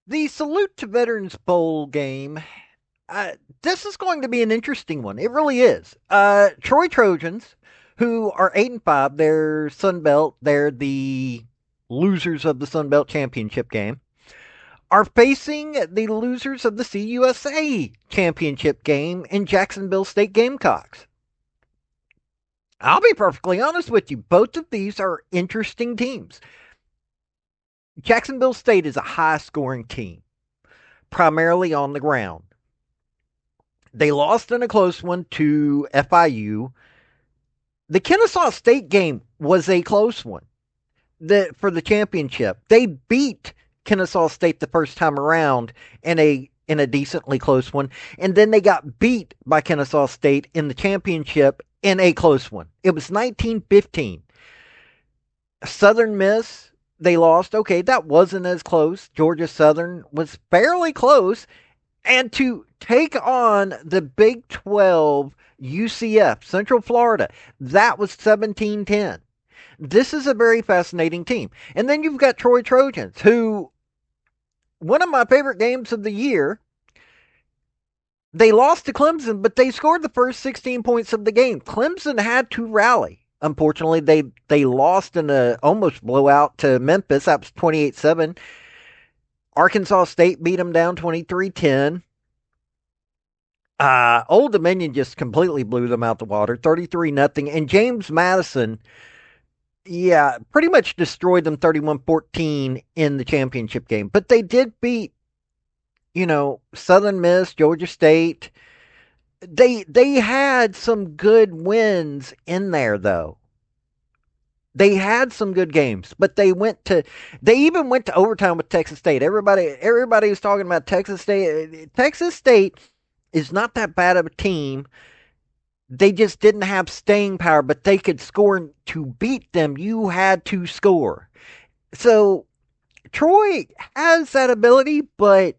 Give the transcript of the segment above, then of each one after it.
The Salute to Veterans Bowl game. Uh, this is going to be an interesting one. It really is. Troy Trojans, who are 8-5, they're Sun Belt. They're the losers of the Sun Belt championship game. Are facing the losers of the CUSA championship game in Jacksonville State Gamecocks. I'll be perfectly honest with you. Both of these are interesting teams. Jacksonville State is a high scoring team, primarily on the ground. They lost in a close one to FIU. The Kennesaw State game was a close one for the championship. They beat Kennesaw State the first time around in a decently close one, and then they got beat by Kennesaw State in the championship in a close one. It was 19-15. Southern Miss, they lost. Okay, that wasn't as close. Georgia Southern was fairly close. And to take on the Big 12 UCF, Central Florida, that was 17-10. This is a very fascinating team. And then you've got Troy Trojans, who, one of my favorite games of the year, they lost to Clemson, but they scored the first 16 points of the game. Clemson had to rally. Unfortunately, they lost in a almost blowout to Memphis. That was 28-7. Arkansas State beat them down 23-10. Old Dominion just completely blew them out the water, 33-0. And James Madison, yeah, pretty much destroyed them 31-14 in the championship game. But they did beat, Southern Miss, Georgia State. They had some good wins in there, though. They had some good games, but they even went to overtime with Texas State. Everybody was talking about Texas State. Texas State is not that bad of a team. They just didn't have staying power, but they could score. To beat them, you had to score. So Troy has that ability, but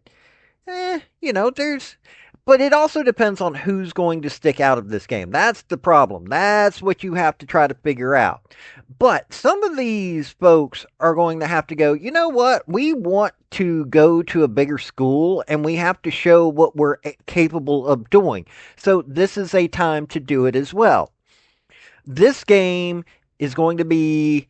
but it also depends on who's going to stick out of this game. That's the problem. That's what you have to try to figure out. But some of these folks are going to have to go, you know what? We want to go to a bigger school and we have to show what we're capable of doing. So this is a time to do it as well. This game is going to be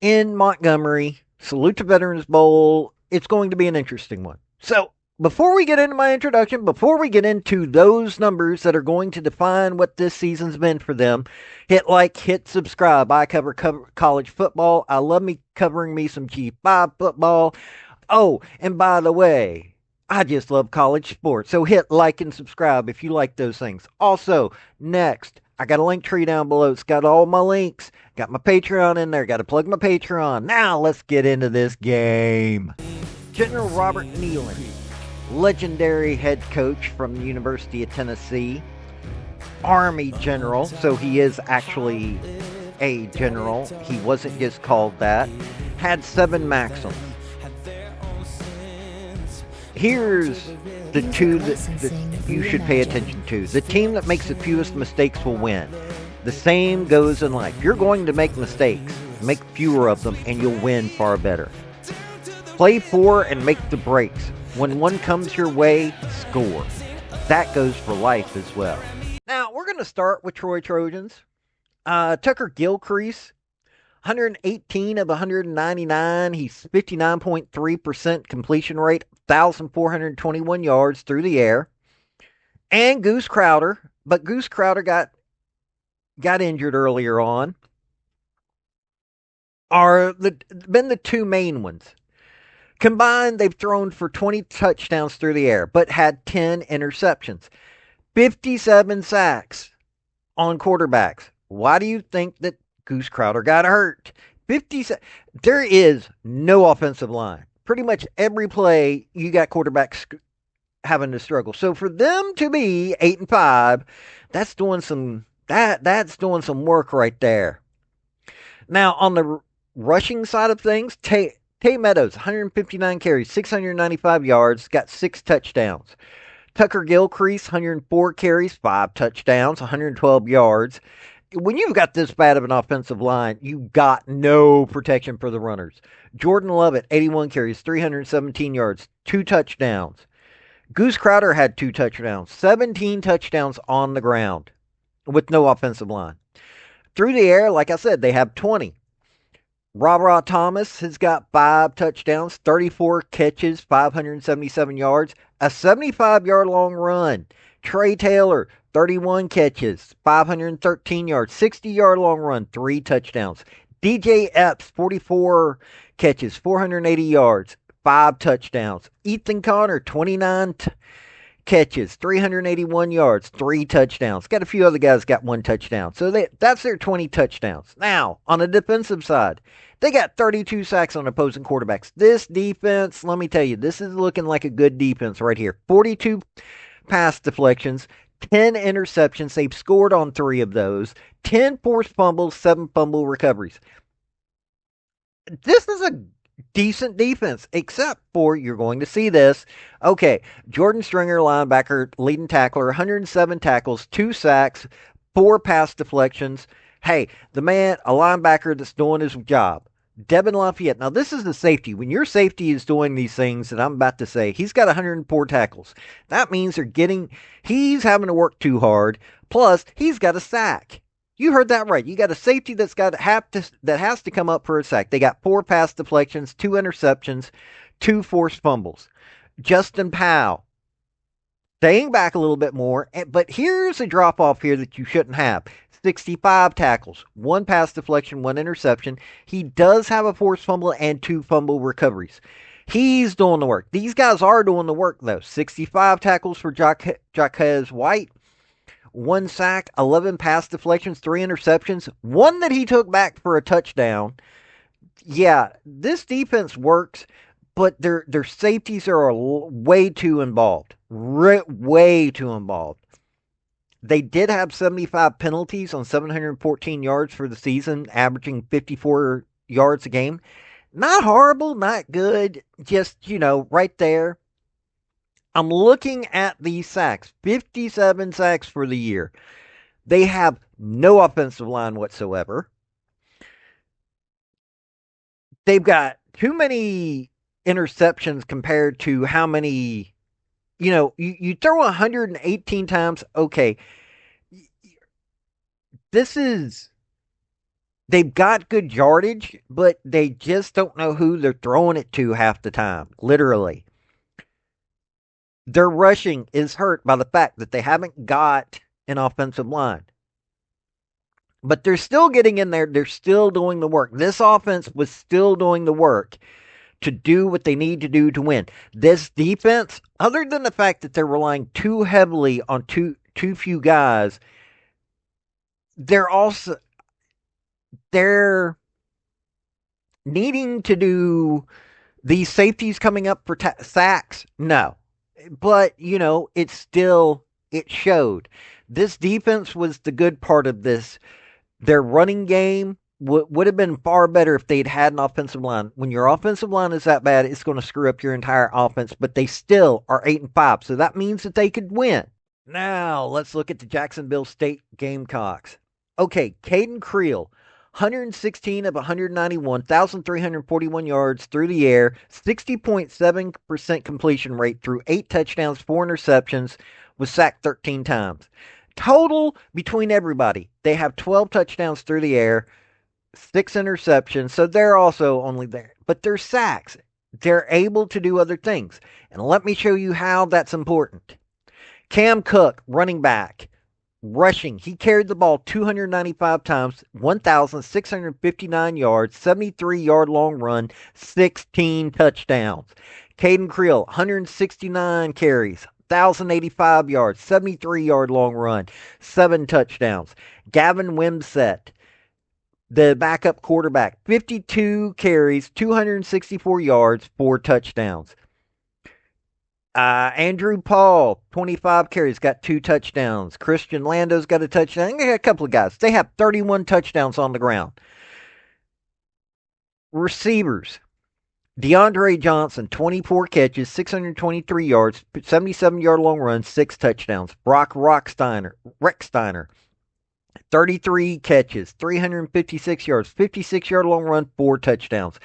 in Montgomery, Salute to Veterans Bowl. It's going to be an interesting one. So before we get into my introduction, before we get into those numbers that are going to define what this season's been for them, hit like, hit subscribe. I cover college football. I love me covering me some G5 football. Oh, and by the way, I just love college sports. So hit like and subscribe if you like those things. Also, next, I got a link tree down below. It's got all my links. Got my Patreon in there. Got to plug my Patreon. Now let's get into this game. General Robert Nealon, legendary head coach from the University of Tennessee, Army general, so he is actually a general. He wasn't just called that. Had 7 maxims. Here's the two that you should pay attention to. The team that makes the fewest mistakes will win. The same goes in life. You're going to make mistakes. Make fewer of them, and you'll win far better. Play for and make the breaks. When one comes your way, score. That goes for life as well. Now, we're going to start with Troy Trojans. Tucker Gilcrease, 118 of 199. He's 59.3% completion rate, 1,421 yards through the air. And Goose Crowder, but Goose Crowder got injured earlier on, been the two main ones. Combined, they've thrown for 20 touchdowns through the air, but had 10 interceptions. 57 sacks on quarterbacks. Why do you think that Goose Crowder got hurt? There is no offensive line. Pretty much every play, you got quarterbacks having to struggle. So for them to be 8-5, that's doing some work right there. Now on the rushing side of things, Tay Meadows, 159 carries, 695 yards, got 6 touchdowns. Tucker Gilcrease, 104 carries, 5 touchdowns, 112 yards. when you've got this bad of an offensive line, you got no protection for the runners. Jordan Lovett, 81 carries, 317 yards, 2 touchdowns. Goose Crowder had 2 touchdowns, 17 touchdowns on the ground with no offensive line. Through the air, like I said, they have 20. Ra Thomas has got 5 touchdowns, 34 catches, 577 yards, a 75-yard long run. Trey Taylor, 31 catches, 513 yards, 60-yard long run, 3 touchdowns. DJ Epps, 44 catches, 480 yards, 5 touchdowns. Ethan Connor, 29 catches, 381 yards, 3 touchdowns. Got a few other guys got 1 touchdown. So that's their 20 touchdowns. Now, on the defensive side, they got 32 sacks on opposing quarterbacks. This defense, let me tell you, this is looking like a good defense right here. 42 pass deflections, 10 interceptions. They've scored on 3 of those. 10 forced fumbles, 7 fumble recoveries. This is a decent defense, except for you're going to see this. Okay, Jordan Stringer, linebacker, leading tackler, 107 tackles, 2 sacks, 4 pass deflections. Hey, the man, a linebacker that's doing his job. Devin Lafayette. Now, this is the safety. When your safety is doing these things that I'm about to say, he's got 104 tackles. That means he's having to work too hard. Plus, he's got a sack. You heard that right. You got a safety that has to come up for a sack. They got 4 pass deflections, 2 interceptions, 2 forced fumbles. Justin Powell, staying back a little bit more, but here's a drop off here that you shouldn't have. 65 tackles, 1 pass deflection, 1 interception. He does have a forced fumble and 2 fumble recoveries. He's doing the work. These guys are doing the work, though. 65 tackles for Jaquez White, 1 sack, 11 pass deflections, 3 interceptions, 1 that he took back for a touchdown. Yeah, this defense works, but their safeties are way too involved. Way too involved. They did have 75 penalties on 714 yards for the season, averaging 54 yards a game. Not horrible, not good, just, right there. I'm looking at these sacks, 57 sacks for the year. They have no offensive line whatsoever. They've got too many interceptions compared to how many, you throw 118 times, okay. They've got good yardage, but they just don't know who they're throwing it to half the time, literally. Their rushing is hurt by the fact that they haven't got an offensive line. But they're still getting in there. They're still doing the work. This offense was still doing the work to do what they need to do to win. This defense, other than the fact that they're relying too heavily on too few guys, they're needing to do these safeties coming up for sacks. No. But, it showed. This defense was the good part of this. Their running game would have been far better if they'd had an offensive line. When your offensive line is that bad, it's going to screw up your entire offense, but they still are 8-5, so that means that they could win. Now, let's look at the Jacksonville State Gamecocks. Okay, Caden Creel, 116 of 191, 1,341 yards through the air, 60.7% completion rate through 8 touchdowns, 4 interceptions, was sacked 13 times. Total between everybody, they have 12 touchdowns through the air, 6 interceptions, so they're also only there. But they're sacks. They're able to do other things. And let me show you how that's important. Cam Cook, running back, rushing. He carried the ball 295 times, 1,659 yards, 73-yard long run, 16 touchdowns. Caden Creel, 169 carries, 1,085 yards, 73-yard long run, 7 touchdowns. Gavin Wimsett, the backup quarterback, 52 carries, 264 yards, 4 touchdowns. Andrew Paul, 25 carries, got 2 touchdowns. Christian Lando's got a touchdown. They got a couple of guys. They have 31 touchdowns on the ground. Receivers. DeAndre Johnson, 24 catches, 623 yards, 77-yard long run, 6 touchdowns. Brock Rexsteiner, 33 catches, 356 yards, 56-yard long run, 4 touchdowns.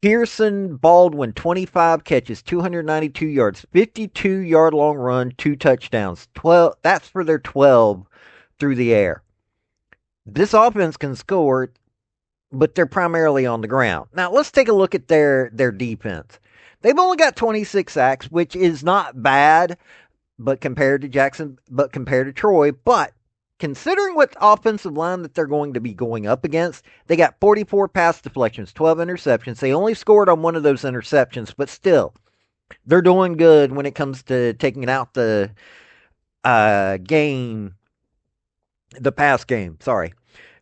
Pearson Baldwin, 25 catches, 292 yards, 52-yard long run, 2 touchdowns. 12. That's for their 12 through the air. This offense can score, but they're primarily on the ground. Now, let's take a look at their defense. They've only got 26 sacks, which is not bad, but compared to Troy, but considering what offensive line that they're going to be going up against, they got 44 pass deflections, 12 interceptions. They only scored on one of those interceptions, but still, they're doing good when it comes to taking out the pass game. Sorry.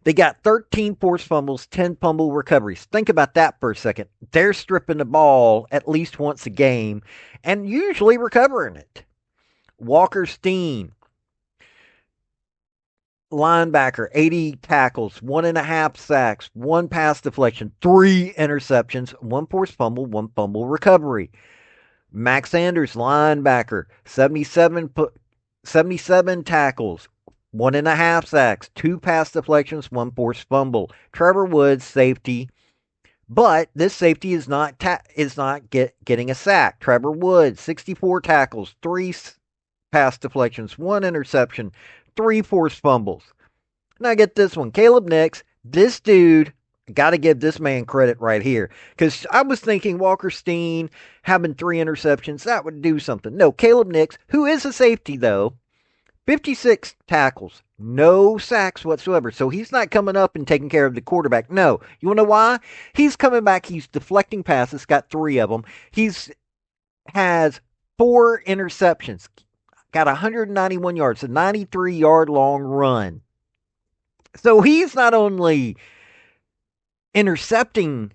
They got 13 forced fumbles, 10 fumble recoveries. Think about that for a second. They're stripping the ball at least once a game and usually recovering it. Walker Steen, linebacker, 80 tackles, 1.5 sacks, 1 pass deflection, 3 interceptions, 1 forced fumble, 1 fumble recovery. Max Sanders, linebacker, 77 tackles, 1.5 sacks, 2 pass deflections, 1 forced fumble. Trevor Woods, safety, but this safety is not getting a sack. Trevor Woods, 64 tackles, 3 pass deflections, 1 interception, 3 forced fumbles. Now get this one. Caleb Nix, this dude, got to give this man credit right here. Because I was thinking Walker Steen having 3 interceptions, that would do something. No, Caleb Nix, who is a safety though, 56 tackles, no sacks whatsoever. So he's not coming up and taking care of the quarterback. No. You want to know why? He's coming back. He's deflecting passes, got 3 of them. Has 4 interceptions, got 191 yards, a 93-yard long run. So he's not only intercepting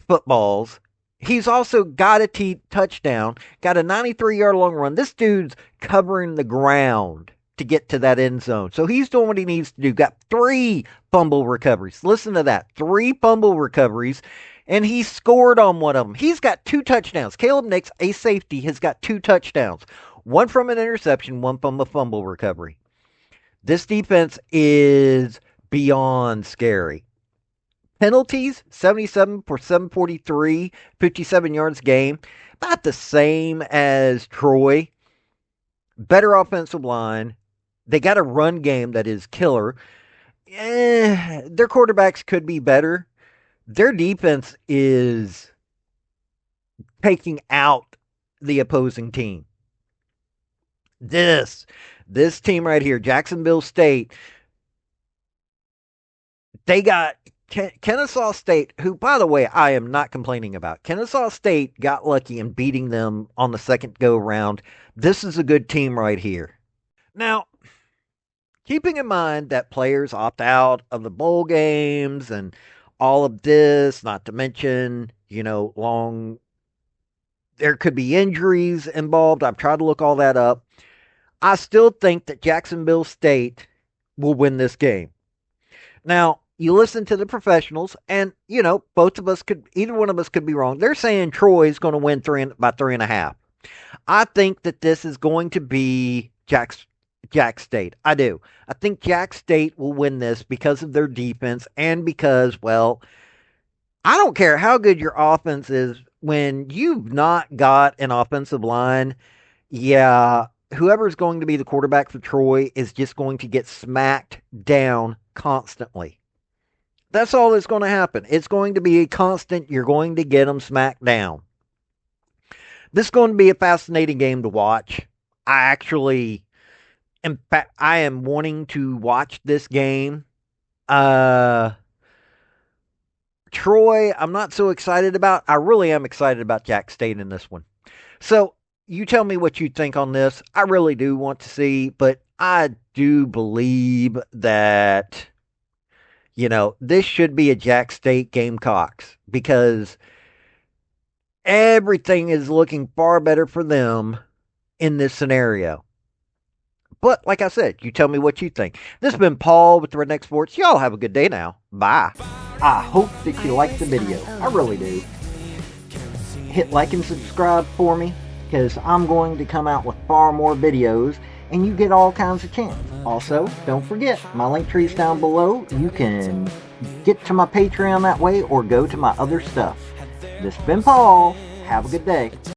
footballs, he's also got a touchdown, got a 93-yard long run. This dude's covering the ground to get to that end zone. So he's doing what he needs to do. Got 3 fumble recoveries. Listen to that. 3 fumble recoveries, and he scored on one of them. He's got 2 touchdowns. Caleb Nix, a safety, has got 2 touchdowns. 1 from an interception, 1 from a fumble recovery. This defense is beyond scary. Penalties, 77 for 743, 57 yards game. About the same as Troy. Better offensive line. They got a run game that is killer. Their quarterbacks could be better. Their defense is taking out the opposing team. This team right here, Jacksonville State, they got Kennesaw State, who, by the way, I am not complaining about. Kennesaw State got lucky in beating them on the second go-round. This is a good team right here. Now, keeping in mind that players opt out of the bowl games and all of this, not to mention, there could be injuries involved. I've tried to look all that up. I still think that Jacksonville State will win this game. Now, you listen to the professionals, and, either one of us could be wrong. They're saying Troy's going to win by 3.5. I think that this is going to be Jack State. I do. I think Jack State will win this because of their defense and because, well, I don't care how good your offense is. When you've not got an offensive line, whoever's going to be the quarterback for Troy is just going to get smacked down constantly. That's all that's going to happen. It's going to be a constant. You're going to get them smacked down. This is going to be a fascinating game to watch. I am wanting to watch this game. Troy, I'm not so excited about. I really am excited about Jack State in this one. So, you tell me what you think on this. I really do want to see, but I do believe that, this should be a Jack State Gamecocks because everything is looking far better for them in this scenario. But, like I said, you tell me what you think. This has been Paul with Redneck Sports. Y'all have a good day now. Bye. I hope that you liked the video. I really do. Hit like and subscribe for me, because I'm going to come out with far more videos. and you get all kinds of chance. Also, don't forget, my link tree's down below. You can get to my Patreon that way or go to my other stuff. This has been Paul. Have a good day.